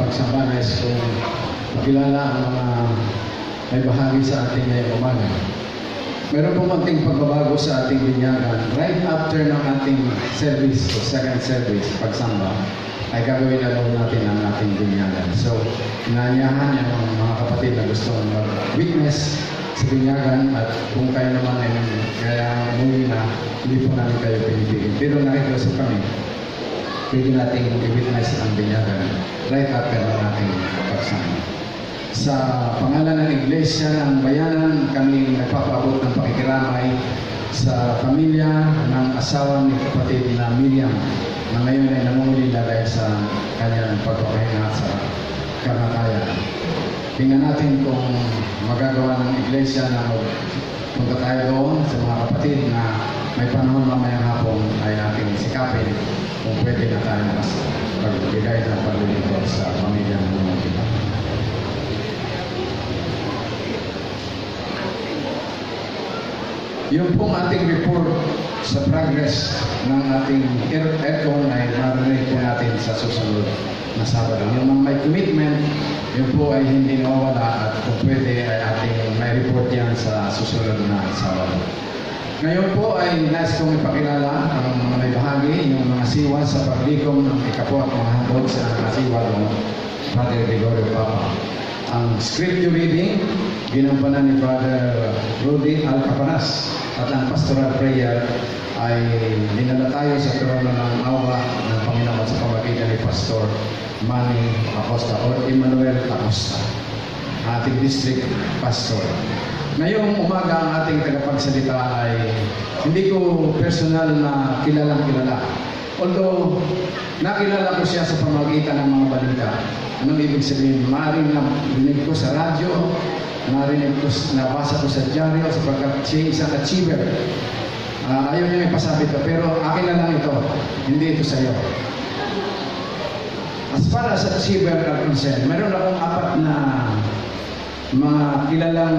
pagsamba na kung makilala ang mga may bahagi sa ating ngayong umaga. Meron po konting pagbabago sa ating binyagan. Right after ng ating service, o second service, pagsamba, ay gagawin na lang natin ang ating binyagan. So, inanyahan yung mga kapatid na gusto mag-witness sa binyagan at kung kayo naman ay kaya muli na, hindi po namin kayo pinipigil. Pero nakikiusap kami, pwede natin i-witness ang binyagan right after ng ating pagsamba. Sa pangalan ng Iglesia ng Bayanan, kami nagpapaabot ng pakikiramay sa pamilya ng asawa ni kapatid na Miriam na ngayon ay namumulila dahil sa kanyang pagpapahinga sa kamatayan. Tingnan natin kung magagawa ng Iglesia na punta tayo doon sa mga kapatid na may panahon mamayang hapon ay ating sikapin kung pwede na tayo mas pagbigay ng paglilingkod sa pamilya ng mga kita. Yung pong ating report sa progress ng ating aircon ay marinig po natin sa susunod na Sabado. Yung mga may commitment, yun po ay hindi nawawala at kung pwede ay ating may report yan sa susunod na Sabado. Ngayon po ay nais kong ipakilala ang mga may bahagi, yung mga siwa sa paglikom ng ikapo at mga handog sa mga siwa ng Father Gregorio Papa. Ang scripture reading, ginampanan ni Father Rudy Alcaparas at ang pastoral prayer ay dinala tayo sa trono ng awa ng Panginoon sa pamagitan ni Pastor Manny Acosta o Emmanuel Acosta, ating district pastor. Ngayong umaga ang ating tagapagsalita ay hindi ko personal na kilalang-kilala. Although nakilala ko siya sa pamagitan ng mga balita. Anong ibig sabihin? Maaaring narinig ko sa radyo, narinig ko, nabasa ko sa dyaryo sapagkat siya isang achiever. Ayaw niya ipasabi ito, pero akin na lang ito, hindi ito sa iyo. As far as achiever are concerned, meron akong 4 na mga kilalang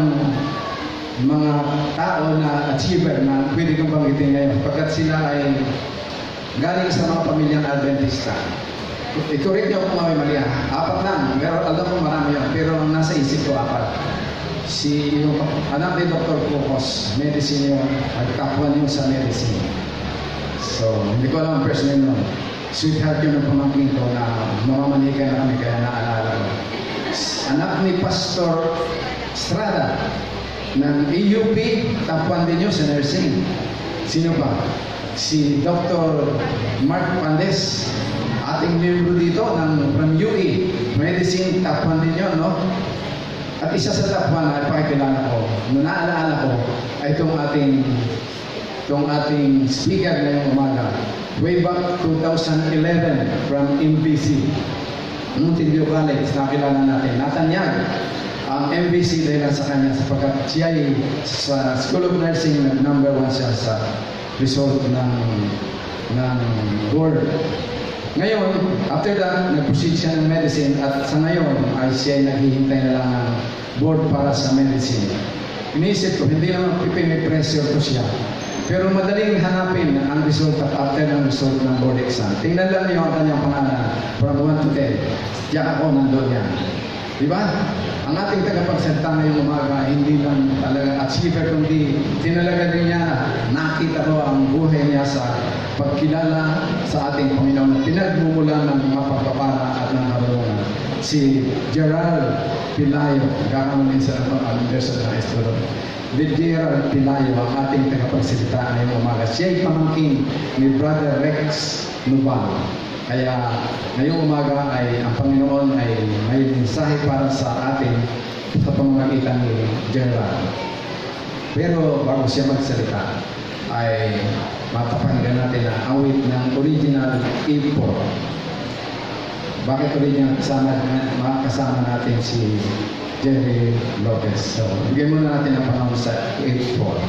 mga tao na achiever na pwede kong banggitin ngayon pagkat sila ay galing sa mga pamilyang Adventista. I-correct niyo kung may mali. 4 lang. Pero alam ko marami yan. Pero nasa isip ko 4. Si yung anak ni Dr. Pocos, medicine yun. At top 1 yun sa medicine. So, hindi ko alam ang personal nun. Sweetheart yun ang pamangkin ko na mamamanikan na kami kaya naalala ko. Anak ni Pastor Estrada ng EUP, top 1 din yun sa nursing. Sino pa? Si Dr. Mark Pandes, ating membro dito from UE, medicine, top 1 din yun, no? At isa sa top 1 ay pakikilala ko, naalala ko, ay itong ating speaker ngayong umaga, way back 2011 from MBC, Mountain College, nakilala natin, natanyag ang MBC dahil sa kanya sapagkat siya ay sa School of Nursing number 1 siya sa result ng board. Ngayon, after that, nag-proceed siya ng medicine at sa ngayon ay siya ay naghihintay na lang ng board para sa medicine. Iniisip ko, hindi naman pipinipressure ko siya. Pero madaling hanapin ang result after ng result ng board exam. Tingnan lang niyo ang kanyang pangalan from 1 to 10. Diyan ako nandun yan. Diba? Ang ating tagapagsalita ngayong umaga, hindi lang talaga achiever, kundi tinalaga din niya, nakita ko ang buhay niya sa pagkilala sa ating Panginoon na pinagmumulan ng mga pagpapara at ng karunungan. Si Jerald Pelayo, kakamunin sa University ng Estero. Jerald Pelayo, ang ating tagapagsalita ngayong umaga. Siya ay pamangkin ni Brother Rex Nubal. Kaya ngayong umaga ay ang Panginoon ay may mensahe para sa atin sa pamamagitan ni Jerald. Pero bago siya magsalita, ay mapapakinggan natin ang awit ng original import. Bakit original? Kasama natin si Jerry Lopez. So, bigyan muna natin ang panahon sa import.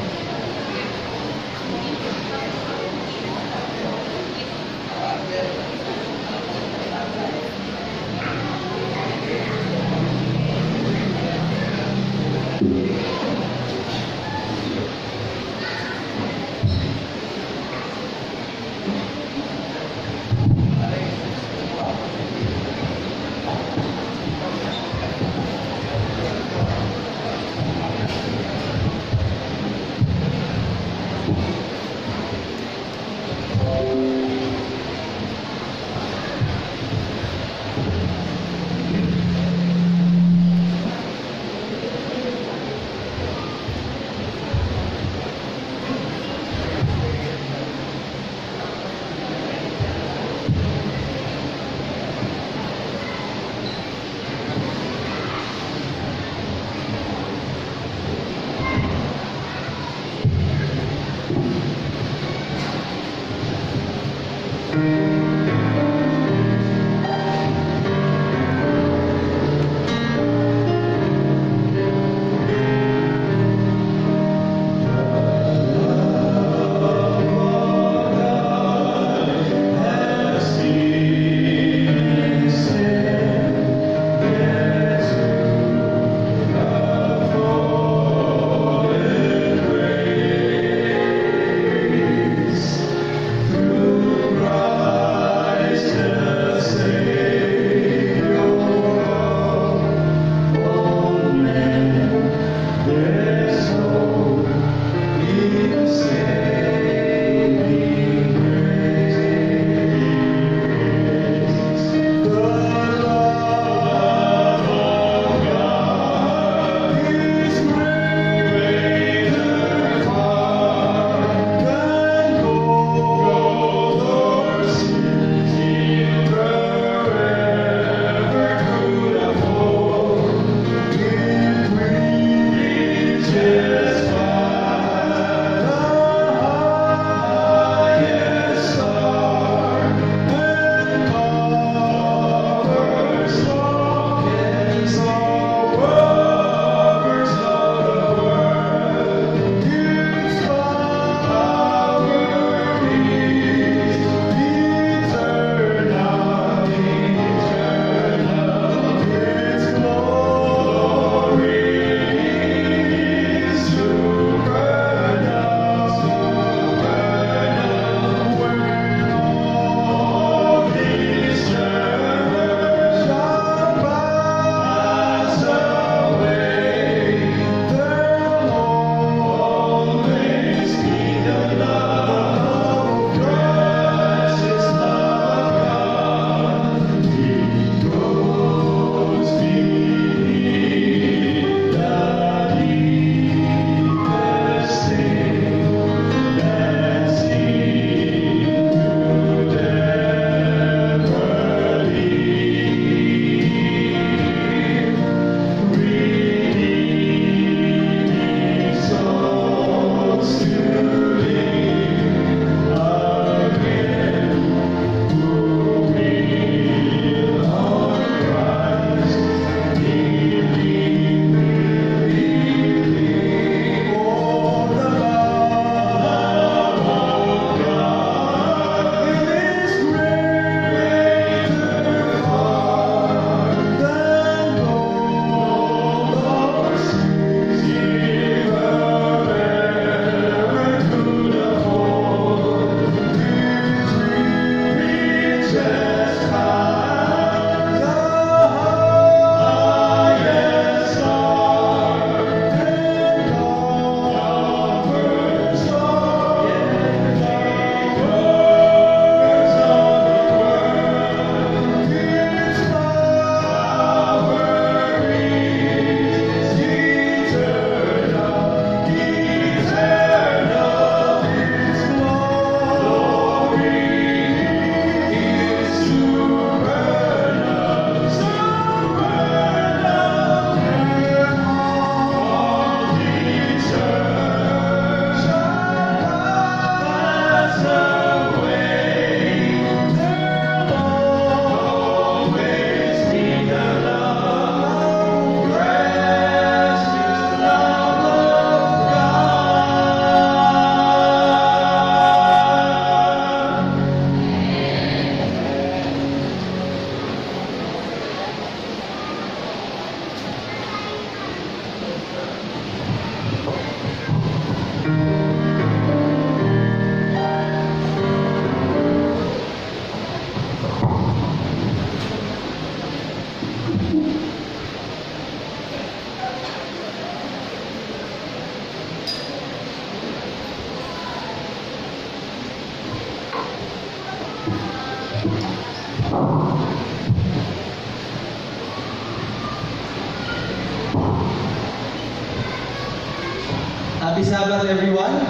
Sabbath, everyone.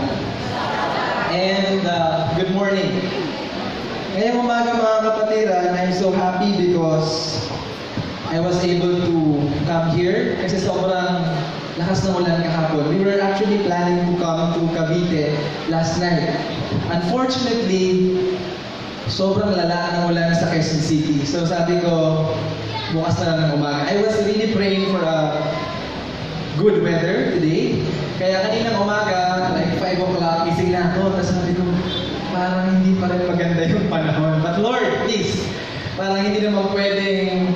And good morning. Ngayong umaga mga kapatiran, I'm so happy because I was able to come here kasi sobrang lakas ng ulan kahapon. We were actually planning to come to Cavite last night. Unfortunately, sobrang lala ng ulan sa Quezon City. So sabi ko, bukas na lang ng umaga. I was really praying for a good weather today. Kaya kaninang umaga, like 5 o'clock, gising na ako. Tapos sabi ko, parang hindi pa rin maganda yung panahon. But Lord, please, parang hindi naman pwedeng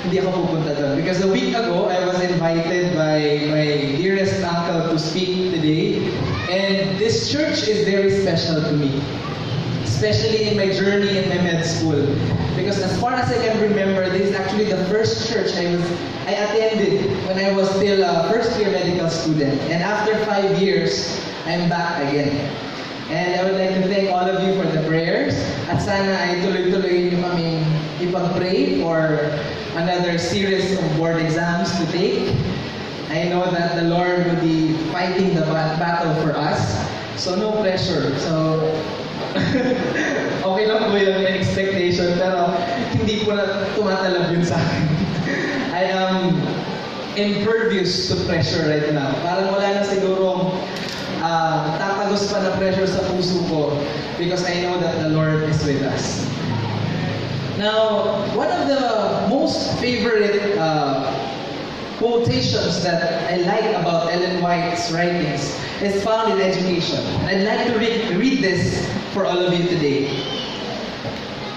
hindi ako pupunta doon. Because a week ago, I was invited by my dearest uncle to speak today. And this church is very special to me. Especially in my journey in my med school. Because as far as I can remember, this is actually the first church I attended when I was still a first-year medical student. And after 5 years, I'm back again. And I would like to thank all of you for the prayers. At sana ay tuloy-tuloy niyo kaming ipag-pray for another series of board exams to take. I know that the Lord will be fighting the battle for us. So no pressure. So okay lang po yun, may expectation, pero hindi po na tumatalab yun sa akin. I am impervious to pressure right now. Parang wala na siguro tatagos pa na pressure sa puso ko because I know that the Lord is with us. Now, one of the most favorite quotations that I like about Ellen White's writings is found in education. I'd like to read this for all of you today.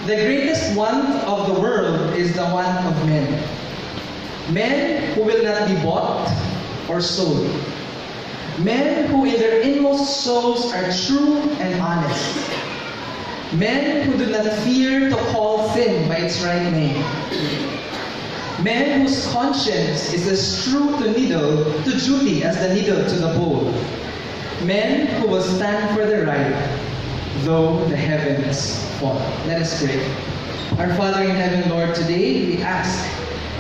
The greatest want of the world is the want of men. Men who will not be bought or sold. Men who in their inmost souls are true and honest. Men who do not fear to call sin by its right name. Men whose conscience is as true to duty as the needle to the bow. Men who will stand for the right, though the heavens fall. Let us pray. Our Father in heaven, Lord, today we ask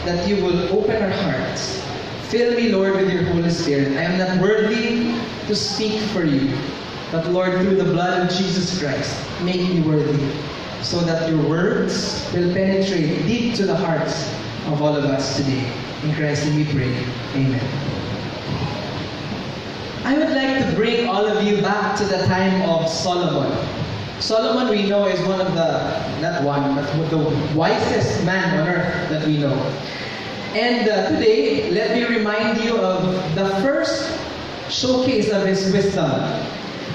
that you will open our hearts. Fill me, Lord, with your Holy Spirit. I am not worthy to speak for you, but Lord, through the blood of Jesus Christ, make me worthy, so that your words will penetrate deep to the hearts of all of us today. In Christ we pray. Amen. I would like to bring all of you back to the time of Solomon. Solomon, we know, is one of the wisest man on earth that we know. And today, let me remind you of the first showcase of his wisdom.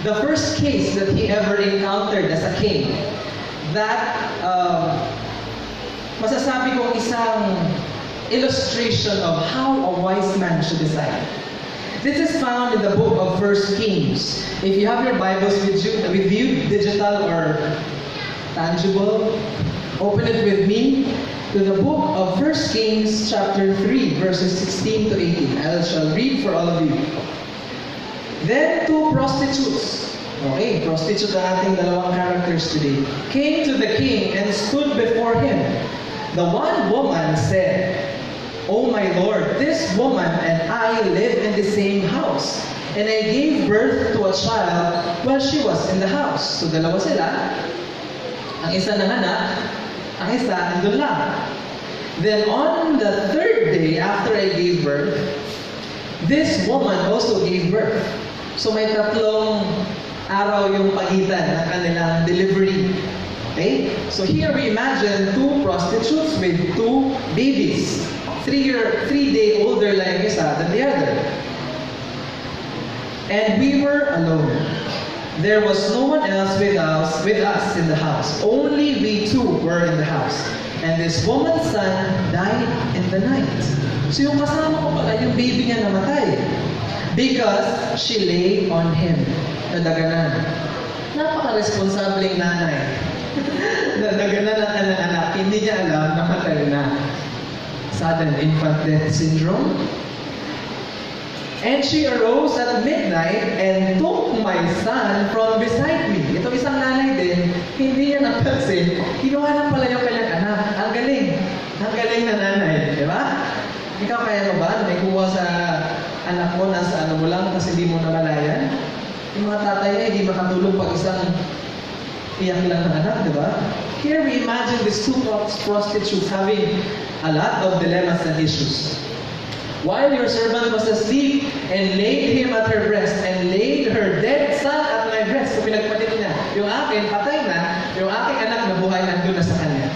The first case that he ever encountered as a king. That masasabi kong isang illustration of how a wise man should decide. This is found in the book of 1 Kings. If you have your Bibles with you, digital or tangible, open it with me to the book of 1 Kings chapter 3, verses 16 to 18. I shall read for all of you. Then two prostitutes, okay, prostitute ang ating dalawang characters today, came to the king and stood before him. The one woman said, "O my Lord, this woman and I live in the same house, and I gave birth to a child while she was in the house." So dalawa sila. Ang isa nanganak, ang isa andun lang. Then on the third day after I gave birth, this woman also gave birth. So may tatlong araw yung pagitan ng kanilang delivery. Okay? So here we imagine two prostitutes with two babies. 3 day older lang yung isa than the other. And we were alone. There was no one else with us in the house. Only we two were in the house. And this woman's son died in the night. So yung kasama ko pala, yung baby niya namatay. Because she lay on him. Nadaganan. Napaka-responsableng nanay. Nadaganan ang anak. Hindi niya alam na matay na. Sudden infant death syndrome. And she arose at midnight and took my son from beside me. Ito isang nanay din, hindi niya napansin. Kinuha lang pala yung kanyang anak. Ang galing. Ang galing na nanay. Di ba? Ikaw kaya mo ba? May kuha sa anak mo nasa ano mo lang kasi hindi mo namalayan. Yung mga tatay na hindi makatulog pag isang iyak lang ng anak, di ba? Here we imagine these two prostitutes having a lot of dilemmas and issues. While your servant was asleep and laid him at her breast and laid her dead son at my breast. So pinagpalit niya, yung akin patay na, yung aking anak na buhay nandun na sa kanya.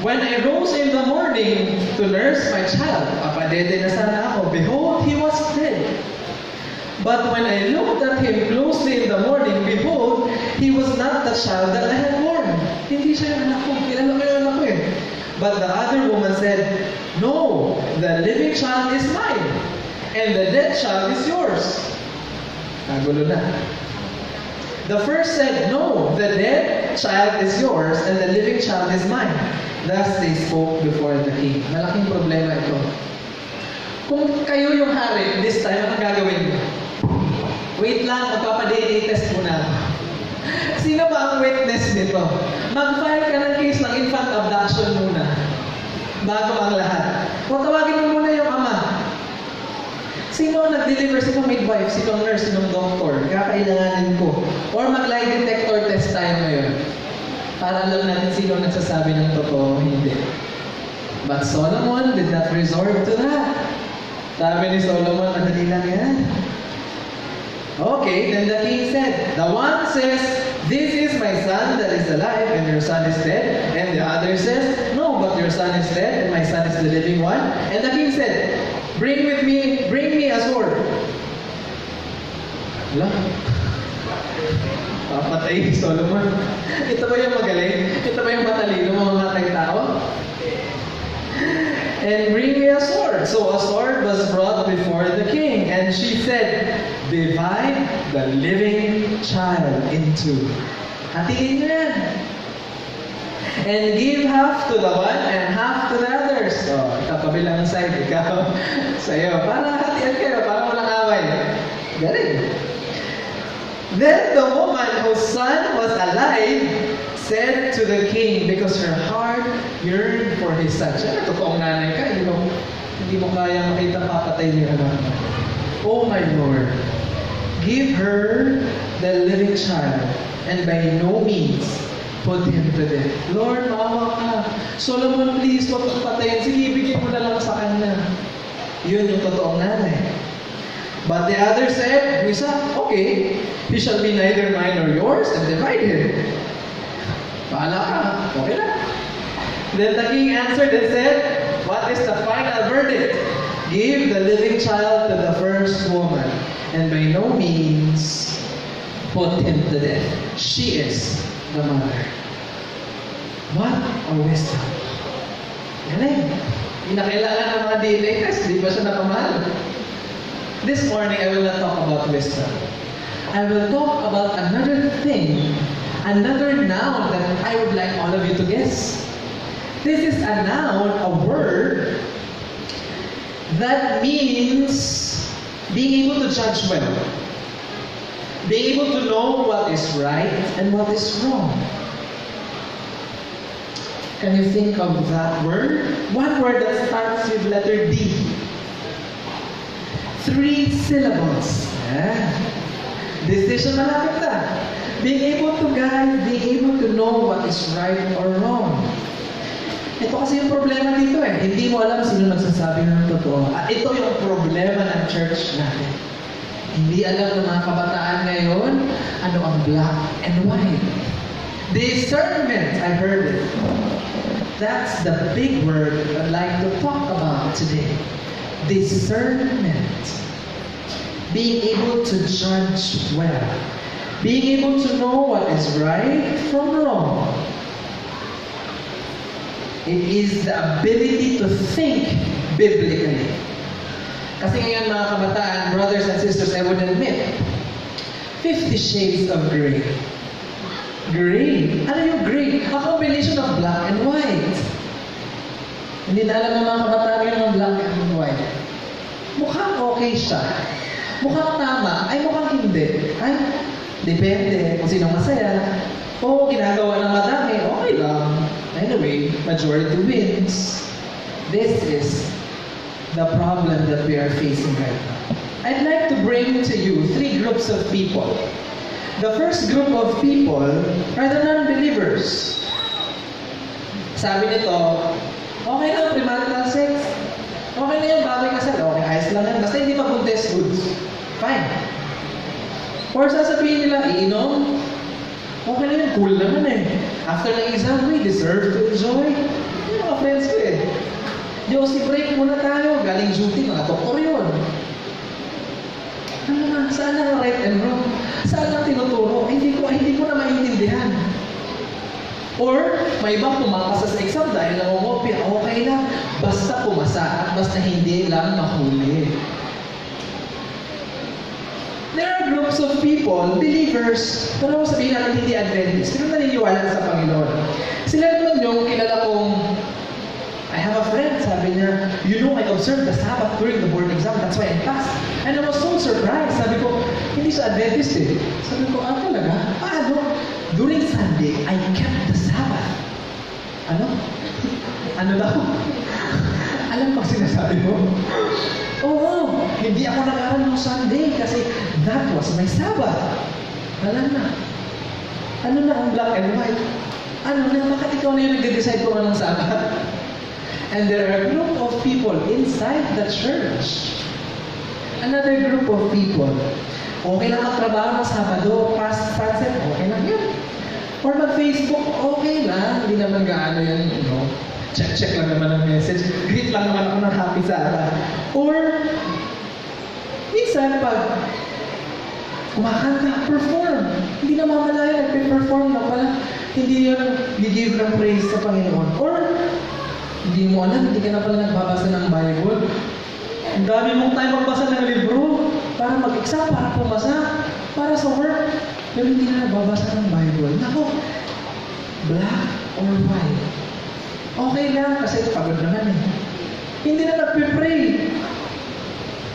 When I rose in the morning to nurse my child, papadede na sana ako, behold, he was dead. But when I looked at him closely in the morning, behold, he was not the child that I had born. Hindi siya yung anak ko. Kilala ko yung anak ko eh. But the other woman said, no, the living child is mine, and the dead child is yours. Nagulo na. The first said, no, the dead child is yours, and the living child is mine. Thus they spoke before the king. Malaking problema ito. Kung kayo yung hari, this time, anong gagawin mo? Wait lang, magpapa-DNA test muna. Sino ba ang witness nito? Mag-file ka ng case ng infant abduction muna. Bago ang lahat. O tawagin mo muna yung ama. Sino ang nag-deliver? Sino midwife? Sino ang nurse? Sino ang doctor? Kakailanganin ko. Or mag-lie detector test tayo ngayon. Para alam natin sino nagsasabi ng totoo o hindi. But Solomon did not resort to that. Sabi ni Solomon, madali lang yan. Okay, then the king said, the one says, this is my son that is alive and your son is dead. And the other says, no, but your son is dead and my son is the living one. And the king said, bring me a sword. Wala. Papatay ni Solomon. Ito ba yung magaling? Ito ba yung matalino, mamamatay tao? And bring me a sword. So a sword was brought before the king. And she said, divide the living child into. Hatiin niyo yan. And give half to the one and half to the others. So, kapabilang side, ikaw, sa'yo. Para hatian kayo, para walang away. Galing. Then the woman whose son was alive said to the king, because her heart yearned for his son. Siyempre, totoong nanay ka, hindi mo kaya makita papatay niyo anak. Oh my Lord, give her the living child, and by no means put him to death. Lord, maawa ka. Solomon, please, huwag kang patayin. Sige, ibigay mo na lang sa kanya. Yun yung totoong nanay. But the other said, Isa, okay, he shall be neither mine nor yours, and divide him. Bahala ka. Okay na. Then the king answered and said, what is the final verdict? Give the living child to the first woman, and by no means put him to death. She is the mother. What a wisdom. Galing. Hindi na kailangan ng mga DNA test. Di ba siya napamahal? This morning, I will not talk about wisdom. I will talk about another thing, another noun that I would like all of you to guess. This is a noun, a word, that means being able to judge well. Being able to know what is right and what is wrong. Can you think of that word? One word that starts with letter D. 3 syllables. Decision malapit na. Being able to guide, being able to know what is right or wrong. Ito kasi yung problema dito eh. Hindi mo alam sino nagsasabi ng totoo. At ito yung problema ng church natin. Hindi alam ng mga kabataan ngayon ano ang black and white. Discernment, I heard it. That's the big word I'd like to talk about today. Discernment. Being able to judge well. Being able to know what is right from wrong. It is the ability to think biblically. Kasi ngayon mga kabataan, brothers and sisters, I would admit, 50 shades of gray. Gray? Ano yung gray? A combination of black and white. Hindi na alam ng mga kabataan yung black and white. Mukhang okay siya. Mukhang tama, ay mukhang hindi. Ay, depende kung sino masaya. O ginagawa ng madami, okay lang. Anyway, majority wins. This is the problem that we are facing right now. I'd like to bring to you three groups of people. The first group of people are the non-believers. Sabi nito, okay lang, premarital sex. Okay na yan, bagay kasal. Okay, ayos lang yan. Basta hindi mabuntis, goods. Fine. Or sasabihin nila, iinom. Okay na yan, cool naman eh. After ng exam, we deserve to enjoy. Yung mga friends ko eh. Josie, break muna tayo. Galing duty, mga doktor yun. Ano na, saan ang right and wrong? Saan ang tinuturo? Hindi ko na maintindihan. Or, may ibang pumapasa sa exam dahil nangungopia. Okay lang, basta pumasa at basta hindi lang mahuli. There are groups of people, believers, pero sabihin natin hindi Adventist, pero naniniwala sa Panginoon. Sila naman yung kilala kong, I have a friend, sabi niya, you know, I observed the Sabbath during the board exam, that's why I passed. And I was so surprised. Sabi ko, hindi siya Adventist eh. Sabi ko, talaga? Paano? During Sunday, I kept the Sabbath. Ano? Ano daw? Alam ba sinasabi mo? Oo, hindi ako nag-aral ng Sunday kasi that was my Sabbath. Alam na. Ano na ang black and white? Ano na, bakit ikaw na yung nag-decide kung anong Sabbath? And there are a group of people inside the church. Another group of people. Okay lang magtrabaho ng Sabado, past sunset, okay lang yun. Or mag-Facebook, okay lang. Hindi naman gaano yun, you know. Check lang naman ang message. Greet lang naman ako ng happy Sabbath. Or, minsan pag kumakanta, perform. Hindi na mamalaya, nagpe-perform na pala. Hindi yun give ng praise sa Panginoon. Or, hindi mo alam, hindi ka na pala nagbabasa ng Bible. Ang dami mong time magbasa ng libro para mag-exam, para pumasa, para sa work. Pero hindi na nagbabasa ng Bible. Nako, black or white. Okay lang kasi pagod naman eh. Hindi na nagpe-pray.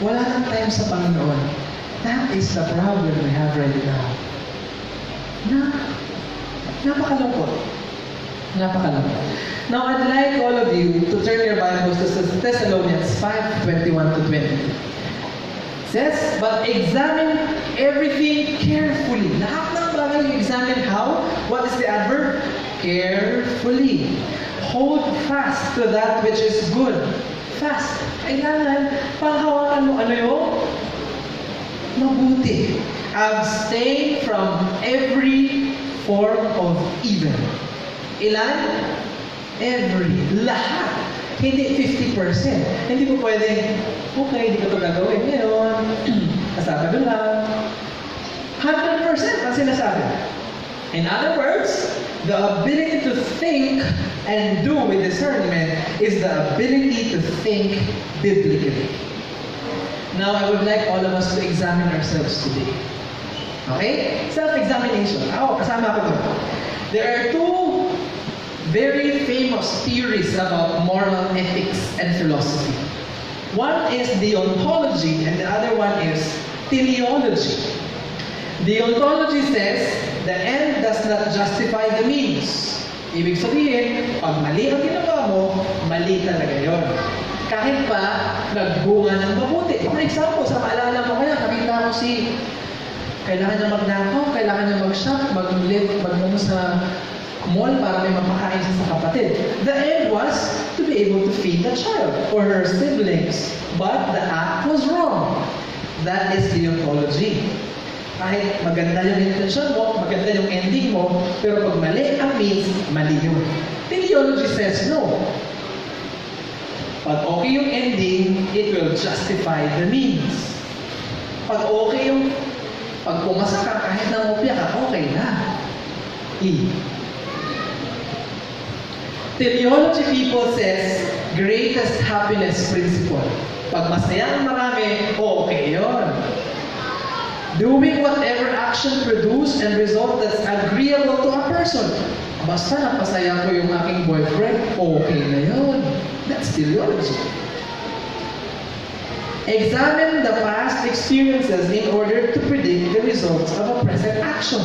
Wala nang time sa Panginoon. That is the problem we have right now. Napakalungkot. Now, I'd like all of you to turn your Bibles to Thessalonians 5:21-20. It says, but examine everything carefully. Lahat ng bagay you examine how? What is the adverb? Carefully. Hold fast to that which is good. Fast. Kailangan, panghawakan mo ano yung mabuti. Abstain from every form of evil. Ilan? Every. Lahat. Hindi 50%. Hindi po pwedeng, okay, hindi ko ito gagawin ngayon. Kasama doon lang. 100% ang sinasabi. In other words, the ability to think and do with discernment is the ability to think biblically. Now, I would like all of us to examine ourselves today. Okay? Self-examination. Kasama ko ito. There are two very famous theories about moral ethics and philosophy. One is deontology and the other one is teleology. Deontology says the end does not justify the means. Ibig sabihin, pag mali ang ginawa mo, mali talaga yun. Kahit pa nagbunga ng mabuti. For example, sa maalala mo kaya, nakita ko si kailangan niya magnakaw, kailangan niya mag-shop, mag-live, mag-ano sa mall para may mapakain siya sa kapatid. The end was to be able to feed the child or her siblings. But the act was wrong. That is deontology. Kahit maganda yung intention mo, maganda yung ending mo, pero pag mali ang means, mali yun. Teleology says no. Pag okay yung ending, it will justify the means. Pag okay yung pag pumasa ka, kahit nangopya ka, okay na. Teleology people says, greatest happiness principle. Pag masaya ang marami, okay yun. Doing whatever action produce and result that's agreeable to a person. Basta napasaya ko yung aking boyfriend, okay na yun. That's teleology. Examine the past experiences in order to predict the results of a present action.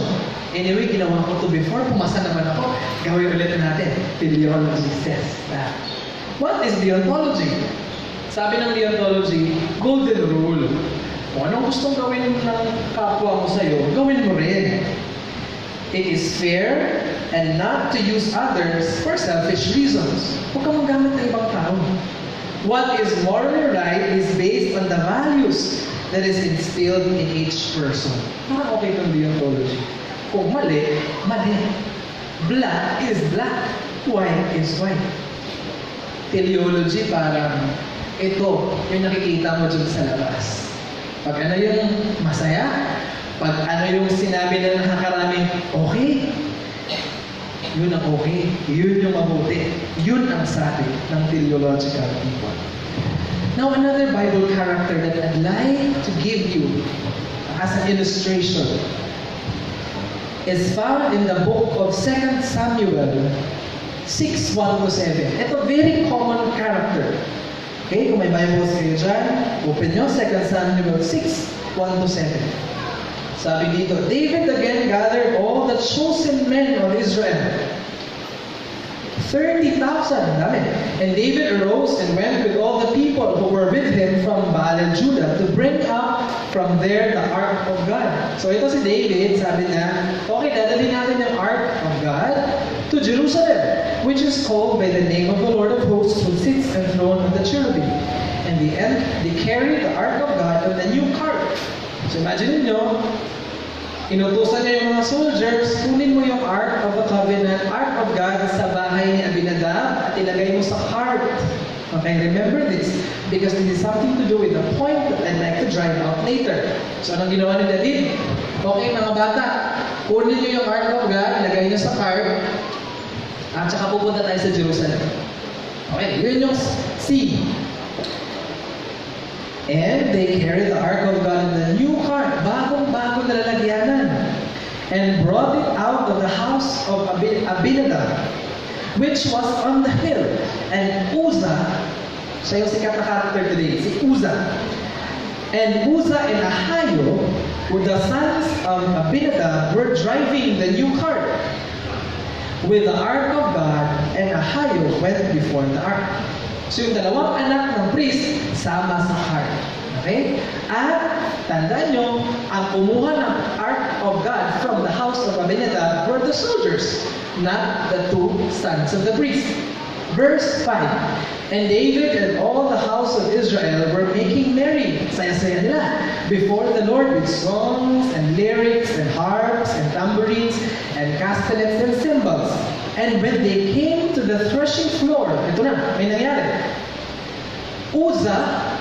Anyway, ginawa ko to before, pumasa naman ako, gawin ulit natin. Teleology says that. What is deontology? Sabi ng deontology, golden rule. Kung anong gustong gawin ng kapwa mo sa'yo, gawin mo rin. It is fair and not to use others for selfish reasons. Huwag ka manggamit ng ibang tao. What is morally right is based on the values that is instilled in each person. Parang okay ng deontology. Kung mali, mali. Black is black. White is white. Teleology parang ito yung nakikita mo dyan sa labas. Pag ano yung masaya, pag ano yung sinabi na nakakaraming okay, yun ang okay, yun yung mabuti, yun ang sabi ng teleological people. Now, another Bible character that I'd like to give you as an illustration is found in the book of 2 Samuel 6:1-7. Ito, very common character. Okay, kung may Bibles kayo dyan, open nyo, 2 Samuel 6:1-7. Sabi dito, David again gathered all the chosen men of Israel. 30,000, dami. And David arose and went with all the people who were with him from Baal and Judah to bring up from there the Ark of God. So ito si David, sabi niya, okay, dadalhin natin yung Ark of God to Jerusalem, which is called by the name of the Lord of hosts who sits enthroned on the cherubim. And they carried the Ark of God on the new cart. So imagine nyo, inutusan niya yung mga soldiers, kunin mo yung Ark of the Covenant, Ark of God sa bahay ni Abinadab at ilagay mo sa cart. Okay, remember this because this is something to do with the point that I'd like to drive out later. So anong ginawa ni David? Okay, mga bata, kunin niyo yung Ark of God, ilagay niyo sa cart, at saka pupunta tayo sa Jerusalem. Okay, yun yung C. And they carried the Ark of God in the new cart, bagong-bago na lalagyanan, and brought it out of the house of Abinadab, which was on the hill. And Uzzah, siya yung sikat na character today, si Uzzah. And Uzzah and Ahio, who the sons of Abinadab, were driving the new cart with the Ark of God, and Ahio went before the Ark. So yung dalawang anak ng priest, sama sa cart. Okay? At tandaan nyo, ang kumuha ng Ark of God from the house of Abinadab were the soldiers, not the two sons of the priest. Verse 5, And David and all the house of Israel were making merry, saya-saya nila, before the Lord with songs and lyrics and harps and tambourines and castanets and cymbals. And when they came to the threshing floor, ito na, may nangyari. Uzzah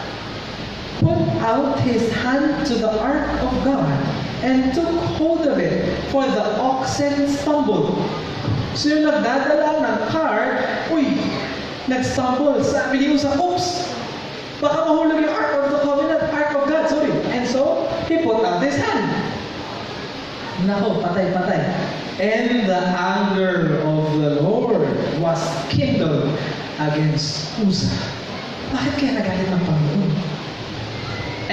put out his hand to the Ark of God and took hold of it, for the oxen stumbled. So yung nagdadala ng cart, nag-stumble. Sabi ni Uzzah, oops! Baka mahulog yung Ark of the Covenant, Ark of God, sorry. And so, he put out his hand. Nako, patay. And the anger of the Lord was kindled against Uzzah. Bakit kaya nagalit ng Panginoon?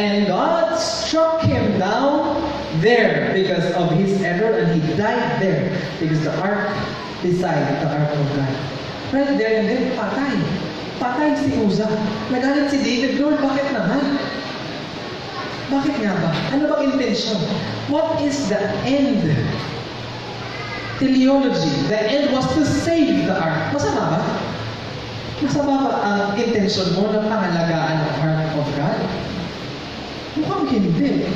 And God struck him down there because of his error, and he died there because the ark beside the Ark of God. Right there and then, patay. Patay si Uzzah. Nagalit si David, Lord, bakit naman? Bakit nga ba? Ano bang intention? What is the end? Teleology. The end was to save the ark. Masama ba? Masama ba ang intention mo na pangalagaan ng Ark of God? Mukhang hindi.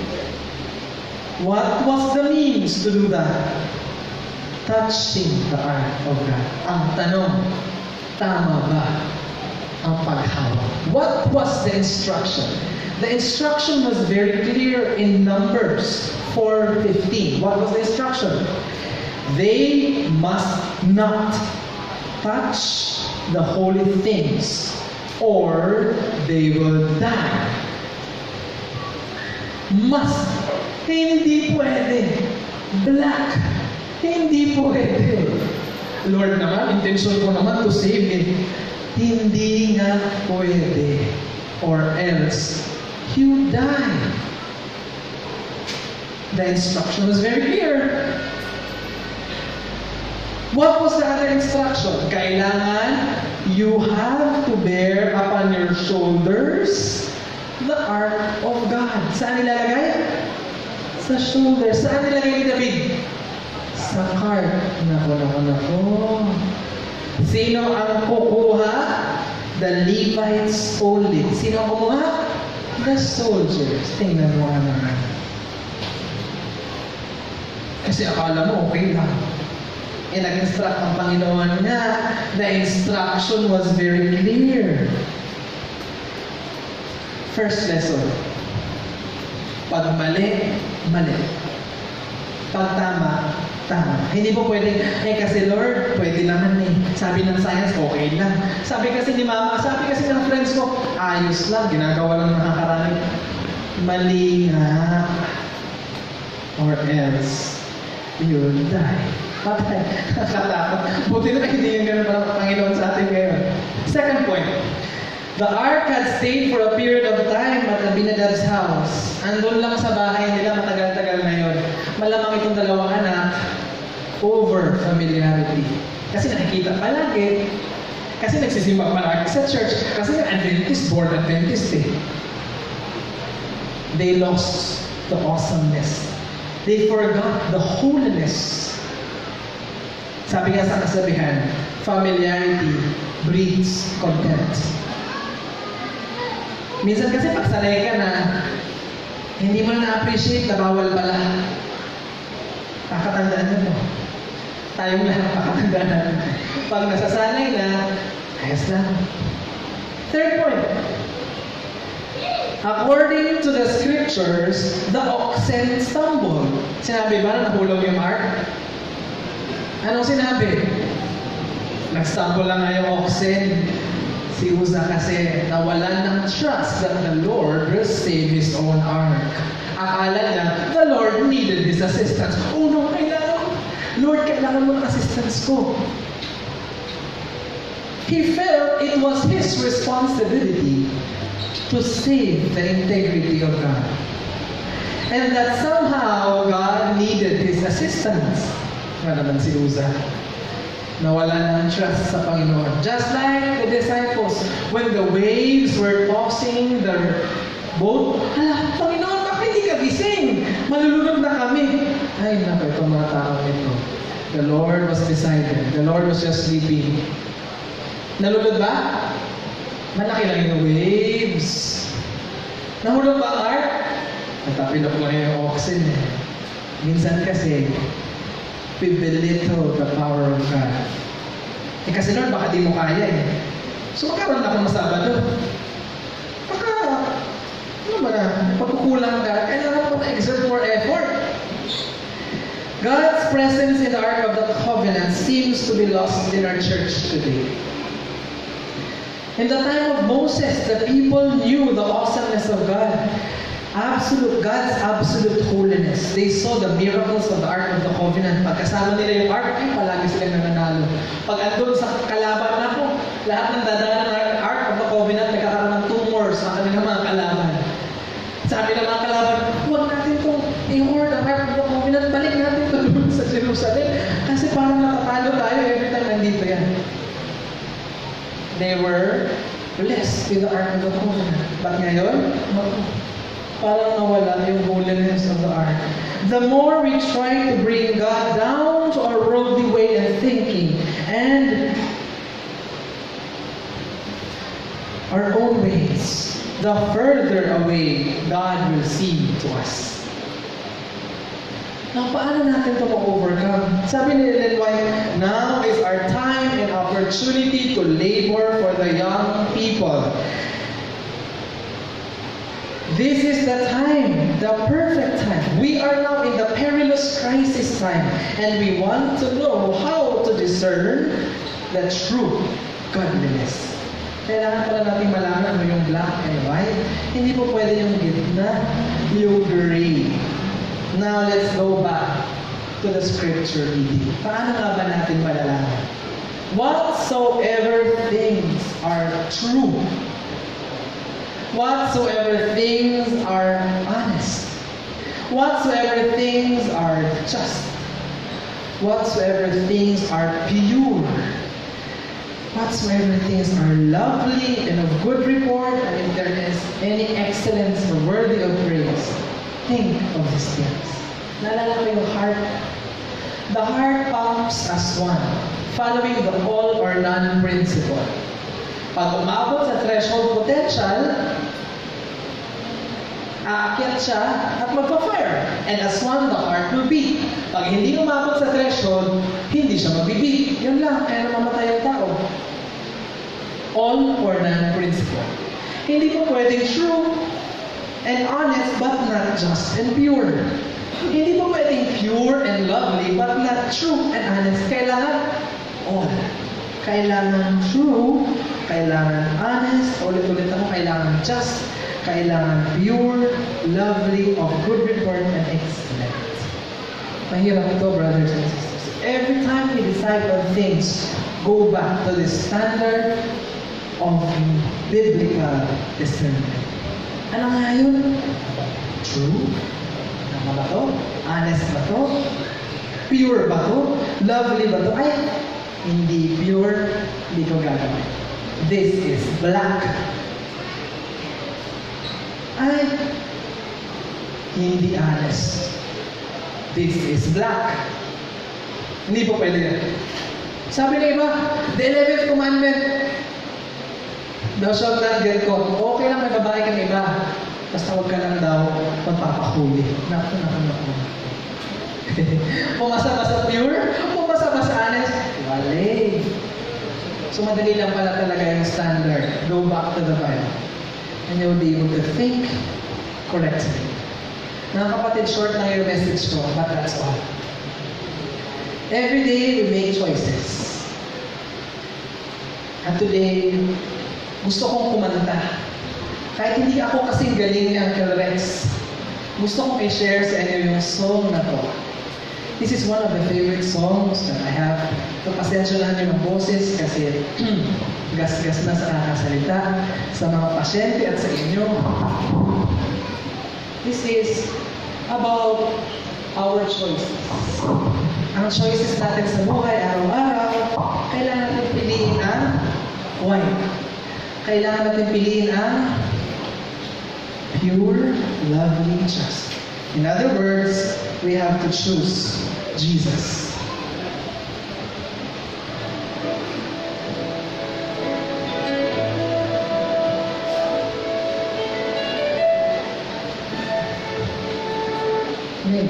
What was the means to do that? Touching the Ark of God. Ang tanong, tama ba ang paghawak? What was the instruction? The instruction was very clear in Numbers 4:15. What was the instruction? They must not touch the holy things or they will die. Must. Hindi pwede. Black. Hindi pwede. Lord naman, intention ko naman to save me. Hindi nga pwede. Or else, you die. The instruction was very clear. What was the other instruction? Kailangan you have to bear upon your shoulders the ark of God. Saan nilalagay? Sa shoulder. Saan nilagay ni David? Sa cart. Nako. Sino ang kukuha? The Levites only. Sino ang kumuha? The soldiers. Tingnan mo naman. Kasi akala mo okay lang. Nag-instruct ang Panginoon na the instruction was very clear. First lesson. Pag mali, mali. Pag tama, tama. Hindi po pwedeng, kasi Lord, pwede naman eh. Sabi ng science, okay lang. Sabi kasi ni Mama, sabi kasi ng friends ko, ayos lang, ginagawa lang nakakaraning. Mali nga. Or else, you'll die. Patay. Nakatakot. Buti na hindi yung ganun parang Panginoon sa atin ngayon. Second point. The ark had stayed for a period of time at Abinadab's house. Andun lang sa bahay nila, matagal-tagal na yun. Malamang itong dalawang anak, over familiarity. Kasi nakikita palagi. Kasi nagsisimbang palagi sa church. Kasi Adventist, born Adventist eh. They lost the awesomeness. They forgot the holiness. Sabi nga sa kasabihan, familiarity breeds contempt. Minsan kasi pag sanay ka na, hindi mo na-appreciate na bawal pala. Pakatandaan nyo to. Tayong lahat pakatandaan natin. Pag nasasanay na, ayos lang. Third point. According to the scriptures, the oxen stumbled. Sinabi ba na nahulog yung ark? Anong sinabi? Nag-stumble lang nga yung oxen. Si Uza kasi nawalan ng trust that the Lord will save His own ark. Akala niya, the Lord needed His assistance. Oh no, Lord, kailangan mo ng assistance ko. He felt it was his responsibility to save the integrity of God. And that somehow God needed His assistance. Nga naman si Uza. Nawalan ng trust sa Panginoon. Just like the disciples, when the waves were tossing their boat, Panginoon, bakit hindi ka gising? Malulunod na kami. Ay, naku, itong mga tao ito. The Lord was beside them. The Lord was just sleeping. Nalulod ba? Malaki lang yung waves. Nahulog ba ang ark? Natapilok lang yung oxen eh. Minsan kasi, we belittle the power of God. Kasi Lord, baka di mo kaya eh. So magkaroon ako ng Sabado. Baka, ano ba na, pagkukulang ka, kailangan mo na-exert more effort. God's presence in the Ark of the Covenant seems to be lost in our church today. In the time of Moses, the people knew the awesomeness of God. God's absolute holiness. They saw the miracles of the Ark of the Covenant. Pagkasama nila yung Ark, ay palagi sila nananalo. Pag andun sa kalaban na po, lahat ng dadaan ng Ark of the Covenant nagkakaroon ng tumors sa kanilang mga kalaban. Sabi ng mga kalaban, huwag natin itong i-hoard ang Ark of the Covenant, balik natin ito doon sa Jerusalem. Kasi parang natatalo tayo every time nandito yan. They were blessed with the Ark of the Covenant. But ngayon, parang nawala yung holiness of the ark. The more we try to bring God down to our worldly way of thinking and our own ways, the further away God will seem to us. Now, paano natin ito ma-overcome? Sabi ni Ellen White, now is our time and opportunity to labor for the young people. This is the time, the perfect time. We are now in the perilous crisis time, and we want to know how to discern the true godliness. Kailangan pala natin malaman ano yung black and white. Hindi po pwede yung gitna, yung gray. Now, let's go back to the scripture reading. Paano nga ba natin malalaman? Whatsoever things are true, whatsoever things are honest, whatsoever things are just, whatsoever things are pure, whatsoever things are lovely and of good report, and if there is any excellence or worthy of praise, think of these things. Naalala ko yung heart. The heart pumps as one, following the all or none principle. Pag umabot sa threshold potential, aakyat siya at magpa-fire. And as one, the heart will beat. Pag hindi umabot sa threshold, hindi siya mag-beat. Yun lang, kaya namamatay ang tao. All or none principle. Hindi po pwedeng true and honest but not just and pure. Hindi po pwedeng pure and lovely but not true and honest. Kailangan all. Kailangan true, kailangan honest, ulit-ulit ako, kailangan just, kailangan pure, lovely, of good report, and excellent. Mahirap ito, brothers and sisters. Every time we decide on things, go back to the standard of biblical discernment. Ano nga yun? True? Tama ba to? Honest ba to? Pure ba to? Lovely ba to? Ay, hindi pure, hindi ko gagawin. This is black. Ay, hindi honest. This is black. Hindi po pwede yan. Sabi ng iba, the 11th commandment, thou shalt not get caught. Okay lang may babae kang iba. Basta huwag ka lang daw magpapahuli. Naku. Pumasa ba sa pure? Pumasa ba sa honest? Wale. So madali lang pala talaga yung standard. Go back to the Bible. And you'll be able to think correctly. Mga kapatid, short lang yung message ko, but that's all. Every day we make choices. And today, gusto kong kumanta. Kahit hindi ako kasing galing ni Uncle Rex, gusto kong i-share sa inyo yung song na to. This is one of the favorite songs that I have. So, pasensyahan niyo ng boses kasi gas-gas na sa kakasalita sa mga pasyente at sa inyo. This is about our choices. Ang choices natin sa buhay, araw-araw, kailangan natin piliin ang wine. Kailangan natin piliin ang pure, lovely, just. In other words, we have to choose Jesus. Amen.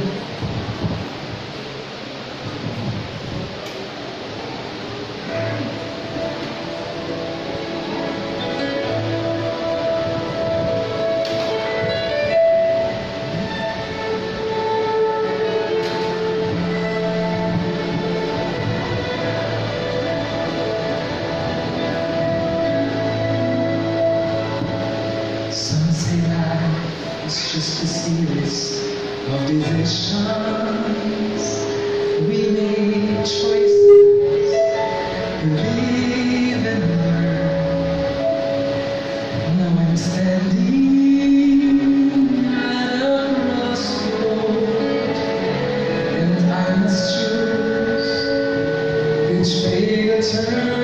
Some say life is just a series of decisions. We make choices, believe and learn. Now I'm standing at a crossroad, and I must choose which way to turn.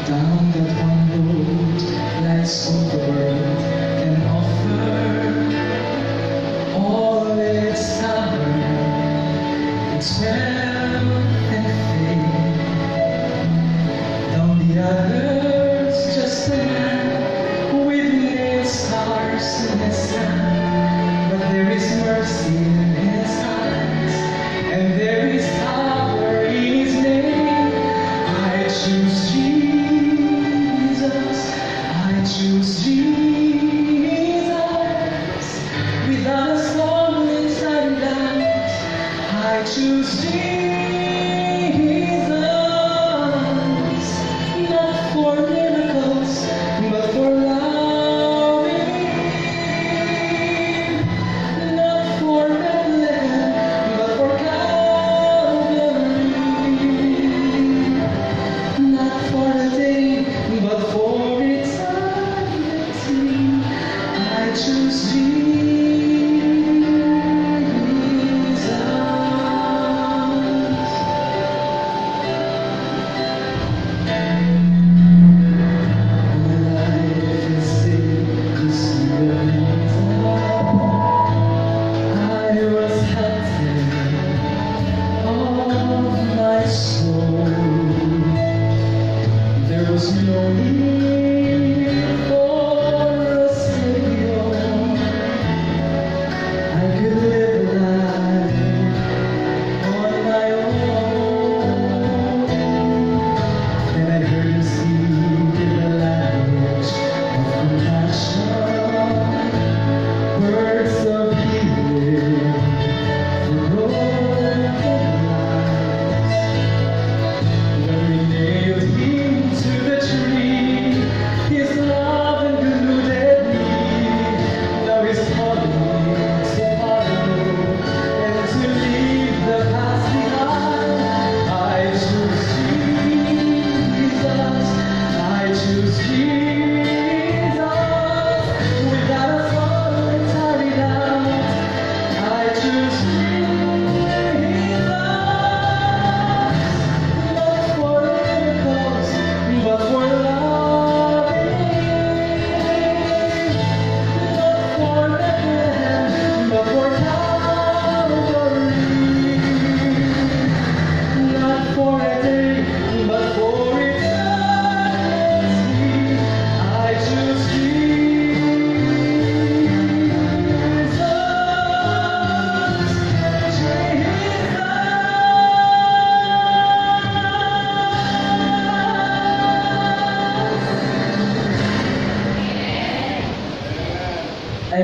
Down that one road lies all the world can offer. All its power, its wealth and fame. Down the others, just a man with its stars in his hand. But there is mercy in his eyes, and there is power in his name. I choose Jesus. I choose Jesus. Without a soul inside and out, I choose Jesus. Nothing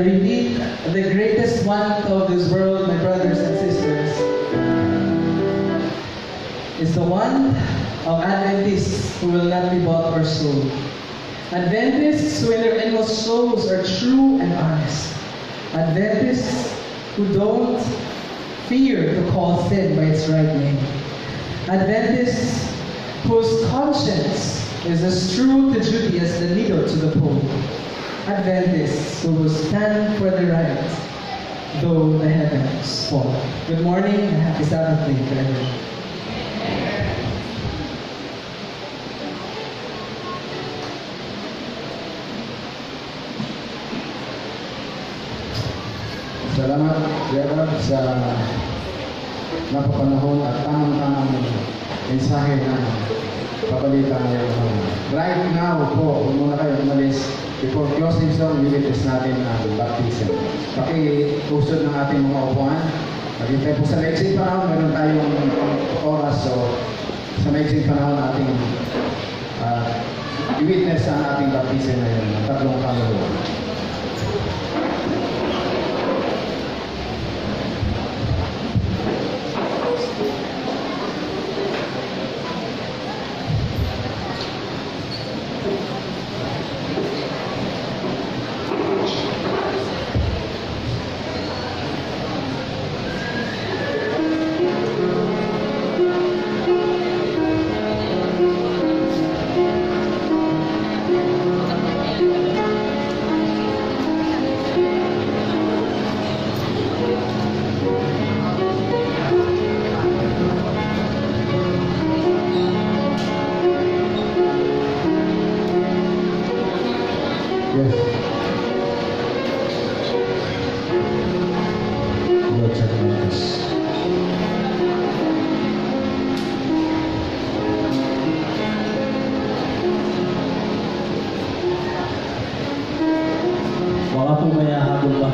repeat, the greatest want of this world, my brothers and sisters, is the one of Adventists who will not be bought or sold. Adventists who in their inmost souls are true and honest. Adventists who don't fear to call sin by its right name. Adventists whose conscience is as true to duty as the needle to the pole. Adventists who will stand for the right, though the heavens fall. Good morning and happy Sabbath day to everyone. Salamat, Jerald, sa napapanahon at tamang-tamang mensahe na papalita ngayon. Right now po, kung muna kayo umalis, before closing song, nilitis natin ang baptism. Paki-usod ng ating mga upuan. Maghintay po sa maiksing panahon, meron tayong oras. So, sa maiksing panahon nating i-witness ang ating baptism ngayon, ang tatlong kaluluwa. Baka po may hahabol pa.